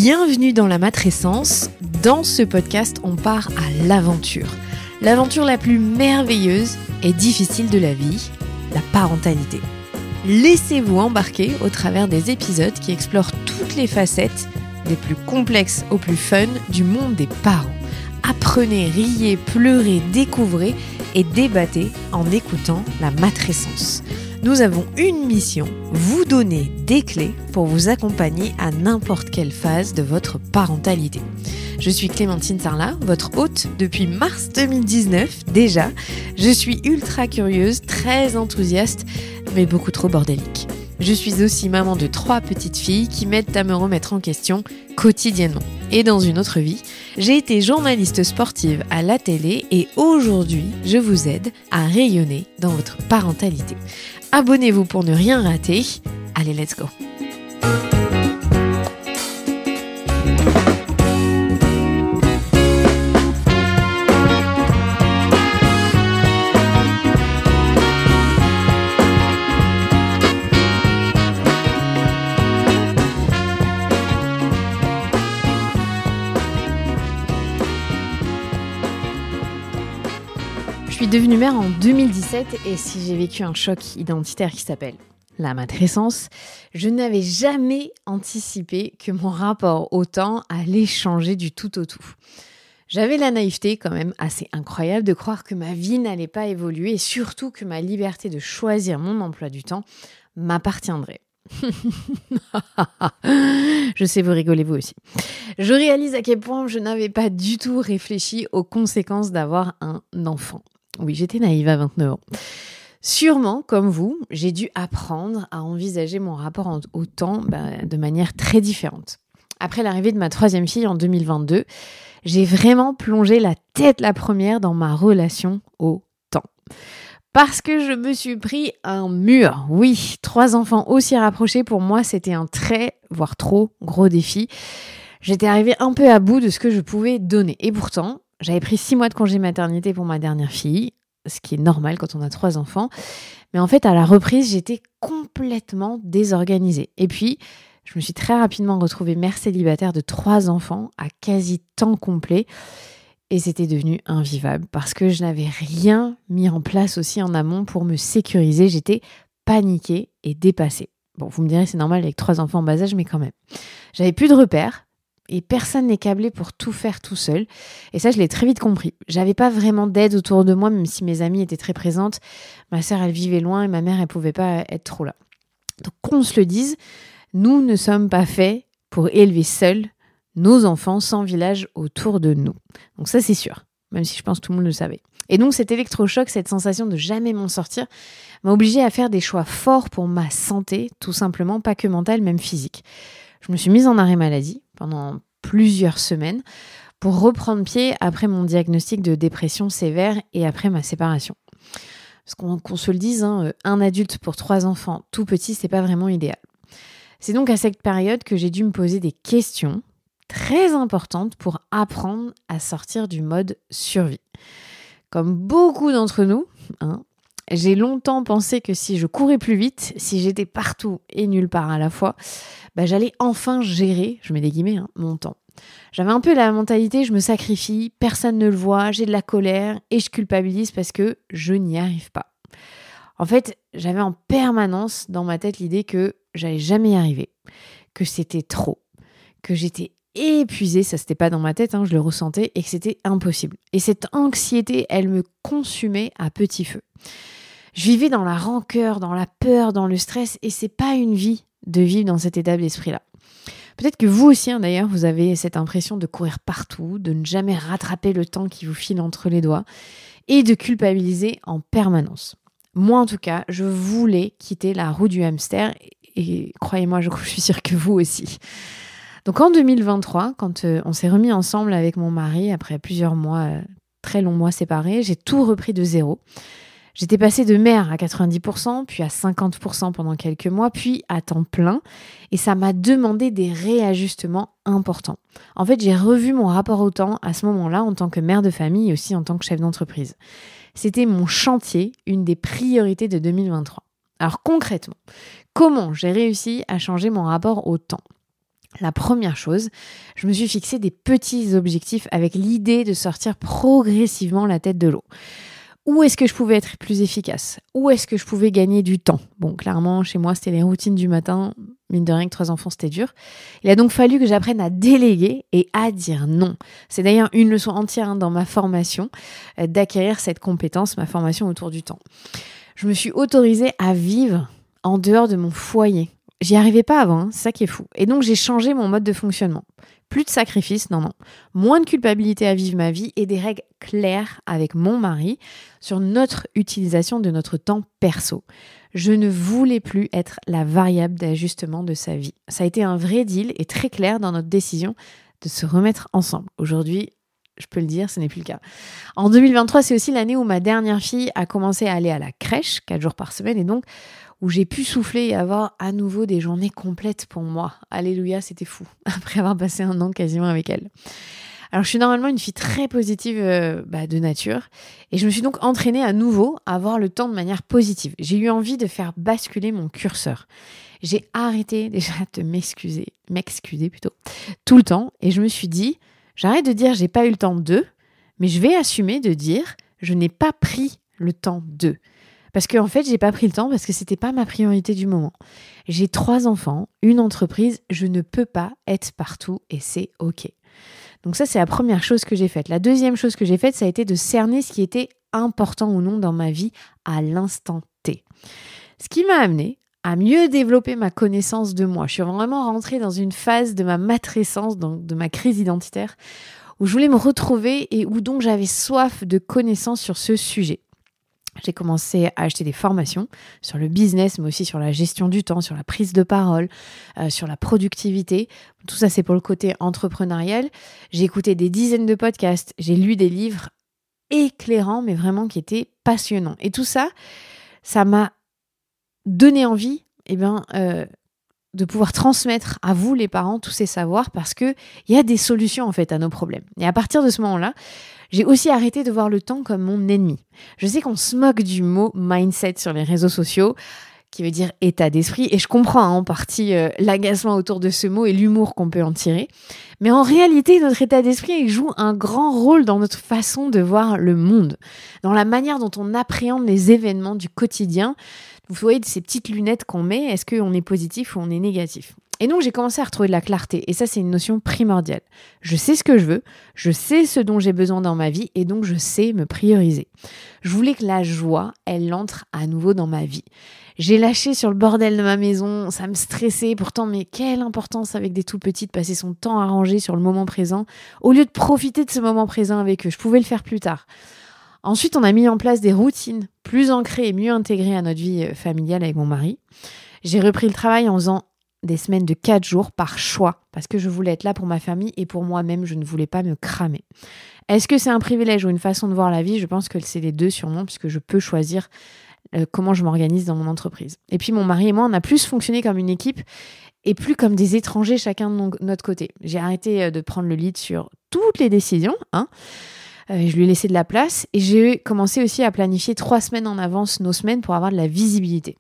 Bienvenue dans la matrescence. Dans ce podcast, on part à l'aventure. L'aventure la plus merveilleuse et difficile de la vie, la parentalité. Laissez-vous embarquer au travers des épisodes qui explorent toutes les facettes, des plus complexes aux plus fun, du monde des parents. Apprenez, riez, pleurez, découvrez et débattez en écoutant la matrescence. Nous avons une mission, vous donner des clés pour vous accompagner à n'importe quelle phase de votre parentalité. Je suis Clémentine Sarlat, votre hôte depuis mars 2019 déjà. Je suis ultra curieuse, très enthousiaste, mais beaucoup trop bordélique. Je suis aussi maman de 3 petites filles qui m'aident à me remettre en question quotidiennement. Et dans une autre vie, j'ai été journaliste sportive à la télé et aujourd'hui, je vous aide à rayonner dans votre parentalité. Abonnez-vous pour ne rien rater. Allez, let's go! Je suis devenue mère en 2017 et si j'ai vécu un choc identitaire qui s'appelle la matrescence, je n'avais jamais anticipé que mon rapport au temps allait changer du tout au tout. J'avais la naïveté quand même assez incroyable de croire que ma vie n'allait pas évoluer et surtout que ma liberté de choisir mon emploi du temps m'appartiendrait. Je sais, vous rigolez vous aussi. Je réalise à quel point je n'avais pas du tout réfléchi aux conséquences d'avoir un enfant. Oui, j'étais naïve à 29 ans. Sûrement, comme vous, j'ai dû apprendre à envisager mon rapport au temps de manière très différente. Après l'arrivée de ma 3e fille en 2022, j'ai vraiment plongé la tête la première dans ma relation au temps. Parce que je me suis pris un mur. Oui, 3 enfants aussi rapprochés, pour moi, c'était un très, voire trop, gros défi. J'étais arrivée un peu à bout de ce que je pouvais donner. Et pourtant, j'avais pris 6 mois de congé maternité pour ma dernière fille, ce qui est normal quand on a 3 enfants. Mais en fait, à la reprise, j'étais complètement désorganisée. Et puis, je me suis très rapidement retrouvée mère célibataire de 3 enfants à quasi temps complet. Et c'était devenu invivable parce que je n'avais rien mis en place aussi en amont pour me sécuriser. J'étais paniquée et dépassée. Bon, vous me direz, c'est normal avec 3 enfants en bas âge, mais quand même. J'avais plus de repères. Et personne n'est câblé pour tout faire tout seul. Et ça, je l'ai très vite compris. J'avais pas vraiment d'aide autour de moi, même si mes amies étaient très présentes. Ma sœur, elle vivait loin et ma mère, elle pouvait pas être trop là. Donc, qu'on se le dise, nous ne sommes pas faits pour élever seuls nos enfants sans village autour de nous. Donc ça, c'est sûr. Même si je pense que tout le monde le savait. Et donc, cet électrochoc, cette sensation de jamais m'en sortir, m'a obligée à faire des choix forts pour ma santé, tout simplement, pas que mentale, même physique. Je me suis mise en arrêt maladie pendant plusieurs semaines pour reprendre pied après mon diagnostic de dépression sévère et après ma séparation. Parce qu'on se le dise, un adulte pour 3 enfants tout petits, c'est pas vraiment idéal. C'est donc à cette période que j'ai dû me poser des questions très importantes pour apprendre à sortir du mode survie. Comme beaucoup d'entre nous, j'ai longtemps pensé que si je courais plus vite, si j'étais partout et nulle part à la fois, j'allais enfin gérer, je mets des guillemets, mon temps. J'avais un peu la mentalité, je me sacrifie, personne ne le voit, j'ai de la colère et je culpabilise parce que je n'y arrive pas. En fait, j'avais en permanence dans ma tête l'idée que j'allais jamais y arriver, que c'était trop, que j'étais épuisée, ça c'était pas dans ma tête, je le ressentais, et que c'était impossible. Et cette anxiété, elle me consumait à petit feu. Je vivais dans la rancœur, dans la peur, dans le stress, et c'est pas une vie de vivre dans cet état d'esprit-là. Peut-être que vous aussi, d'ailleurs, vous avez cette impression de courir partout, de ne jamais rattraper le temps qui vous file entre les doigts, et de culpabiliser en permanence. Moi, en tout cas, je voulais quitter la roue du hamster, et croyez-moi, je suis sûre que vous aussi. Donc en 2023, quand on s'est remis ensemble avec mon mari, après plusieurs mois, très longs mois séparés, j'ai tout repris de zéro. J'étais passée de mère à 90%, puis à 50% pendant quelques mois, puis à temps plein. Et ça m'a demandé des réajustements importants. En fait, j'ai revu mon rapport au temps à ce moment-là en tant que mère de famille et aussi en tant que chef d'entreprise. C'était mon chantier, une des priorités de 2023. Alors concrètement, comment j'ai réussi à changer mon rapport au temps ? La première chose, je me suis fixé des petits objectifs avec l'idée de sortir progressivement la tête de l'eau. Où est-ce que je pouvais être plus efficace? Où est-ce que je pouvais gagner du temps? Bon, clairement, chez moi, c'était les routines du matin. Mine de rien que 3 enfants, c'était dur. Il a donc fallu que j'apprenne à déléguer et à dire non. C'est d'ailleurs une leçon entière dans ma formation d'acquérir cette compétence, ma formation autour du temps. Je me suis autorisée à vivre en dehors de mon foyer. J'y arrivais pas avant, c'est ça qui est fou. Et donc, j'ai changé mon mode de fonctionnement. Plus de sacrifices, non. Moins de culpabilité à vivre ma vie et des règles claires avec mon mari sur notre utilisation de notre temps perso. Je ne voulais plus être la variable d'ajustement de sa vie. Ça a été un vrai deal et très clair dans notre décision de se remettre ensemble. Aujourd'hui, je peux le dire, ce n'est plus le cas. En 2023, c'est aussi l'année où ma dernière fille a commencé à aller à la crèche, 4 jours par semaine, et donc où j'ai pu souffler et avoir à nouveau des journées complètes pour moi. Alléluia, c'était fou, après avoir passé 1 an quasiment avec elle. Alors, je suis normalement une fille très positive de nature, et je me suis donc entraînée à nouveau à voir le temps de manière positive. J'ai eu envie de faire basculer mon curseur. J'ai arrêté déjà de m'excuser plutôt, tout le temps, et je me suis dit, j'arrête de dire j'ai pas eu le temps de, mais je vais assumer de dire je n'ai pas pris le temps de. Parce qu'en fait, j'ai pas pris le temps parce que c'était pas ma priorité du moment. J'ai 3 enfants, une entreprise, je ne peux pas être partout et c'est OK. Donc ça, c'est la première chose que j'ai faite. La deuxième chose que j'ai faite, ça a été de cerner ce qui était important ou non dans ma vie à l'instant T. Ce qui m'a amené à mieux développer ma connaissance de moi. Je suis vraiment rentrée dans une phase de ma matrescence, donc de ma crise identitaire, où je voulais me retrouver et où donc j'avais soif de connaissances sur ce sujet. J'ai commencé à acheter des formations sur le business, mais aussi sur la gestion du temps, sur la prise de parole, sur la productivité. Tout ça, c'est pour le côté entrepreneurial. J'ai écouté des dizaines de podcasts. J'ai lu des livres éclairants, mais vraiment qui étaient passionnants. Et tout ça, ça m'a donné envie de pouvoir transmettre à vous, les parents, tous ces savoirs parce qu'il y a des solutions en fait à nos problèmes. Et à partir de ce moment-là, j'ai aussi arrêté de voir le temps comme mon ennemi. Je sais qu'on se moque du mot mindset sur les réseaux sociaux, qui veut dire état d'esprit, et je comprends en partie l'agacement autour de ce mot et l'humour qu'on peut en tirer. Mais en réalité, notre état d'esprit il joue un grand rôle dans notre façon de voir le monde, dans la manière dont on appréhende les événements du quotidien. Vous voyez ces petites lunettes qu'on met, est-ce qu'on est positif ou on est négatif ? Et donc, j'ai commencé à retrouver de la clarté. Et ça, c'est une notion primordiale. Je sais ce que je veux, je sais ce dont j'ai besoin dans ma vie et donc je sais me prioriser. Je voulais que la joie, elle entre à nouveau dans ma vie. J'ai lâché sur le bordel de ma maison, ça me stressait. Pourtant, mais quelle importance avec des tout petits de passer son temps à ranger sur le moment présent au lieu de profiter de ce moment présent avec eux. Je pouvais le faire plus tard. Ensuite, on a mis en place des routines plus ancrées et mieux intégrées à notre vie familiale avec mon mari. J'ai repris le travail en faisant des semaines de 4 jours par choix parce que je voulais être là pour ma famille et pour moi-même, je ne voulais pas me cramer. Est-ce que c'est un privilège ou une façon de voir la vie ? Je pense que c'est les deux sûrement puisque je peux choisir comment je m'organise dans mon entreprise. Et puis mon mari et moi, on a plus fonctionné comme une équipe et plus comme des étrangers chacun de notre côté. J'ai arrêté de prendre le lead sur toutes les décisions, je lui ai laissé de la place et j'ai commencé aussi à planifier 3 semaines en avance nos semaines pour avoir de la visibilité.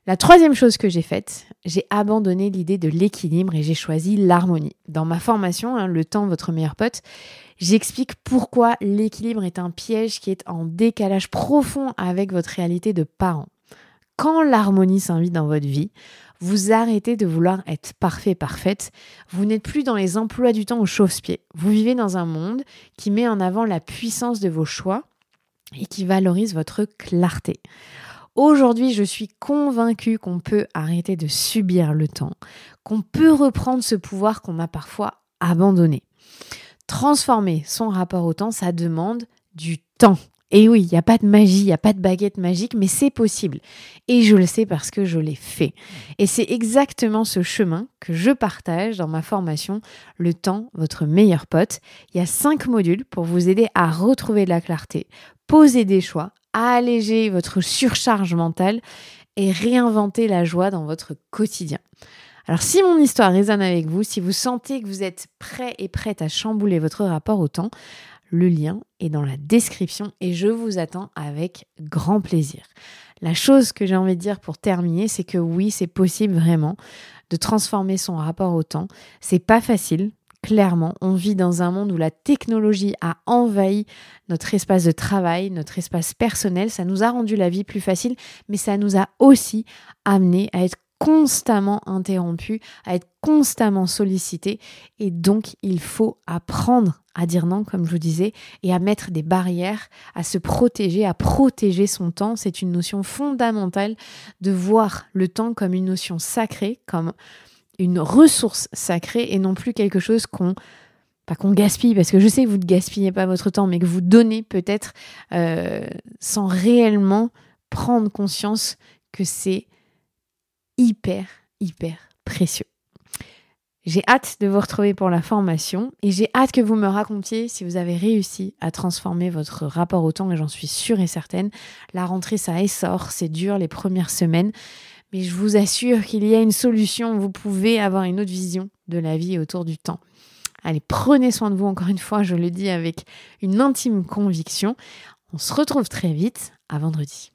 La troisième chose que j'ai faite, j'ai abandonné l'idée de l'équilibre et j'ai choisi l'harmonie. Dans ma formation, Le temps, votre meilleur pote, j'explique pourquoi l'équilibre est un piège qui est en décalage profond avec votre réalité de parent. Quand l'harmonie s'invite dans votre vie, vous arrêtez de vouloir être parfait, parfaite. Vous n'êtes plus dans les emplois du temps au chausse-pied. Vous vivez dans un monde qui met en avant la puissance de vos choix et qui valorise votre clarté. Aujourd'hui, je suis convaincue qu'on peut arrêter de subir le temps, qu'on peut reprendre ce pouvoir qu'on a parfois abandonné. Transformer son rapport au temps, ça demande du temps. Et oui, il n'y a pas de magie, il n'y a pas de baguette magique, mais c'est possible. Et je le sais parce que je l'ai fait. Et c'est exactement ce chemin que je partage dans ma formation « Le temps, votre meilleur pote ». Il y a 5 modules pour vous aider à retrouver de la clarté, poser des choix, à alléger votre surcharge mentale et réinventer la joie dans votre quotidien. Alors si mon histoire résonne avec vous, si vous sentez que vous êtes prêt et prête à chambouler votre rapport au temps, le lien est dans la description et je vous attends avec grand plaisir. La chose que j'ai envie de dire pour terminer, c'est que oui, c'est possible vraiment de transformer son rapport au temps. C'est pas facile. Clairement, on vit dans un monde où la technologie a envahi notre espace de travail, notre espace personnel. Ça nous a rendu la vie plus facile, mais ça nous a aussi amené à être constamment interrompus, à être constamment sollicités. Et donc, il faut apprendre à dire non, comme je vous disais, et à mettre des barrières, à se protéger, à protéger son temps. C'est une notion fondamentale de voir le temps comme une notion sacrée, comme une ressource sacrée et non plus quelque chose qu'on gaspille, parce que je sais que vous ne gaspillez pas votre temps, mais que vous donnez peut-être sans réellement prendre conscience que c'est hyper précieux. J'ai hâte de vous retrouver pour la formation et j'ai hâte que vous me racontiez si vous avez réussi à transformer votre rapport au temps, et j'en suis sûre et certaine. La rentrée, ça essore, c'est dur les premières semaines, mais je vous assure qu'il y a une solution. Vous pouvez avoir une autre vision de la vie autour du temps. Allez, prenez soin de vous, encore une fois, je le dis avec une intime conviction. On se retrouve très vite. À vendredi.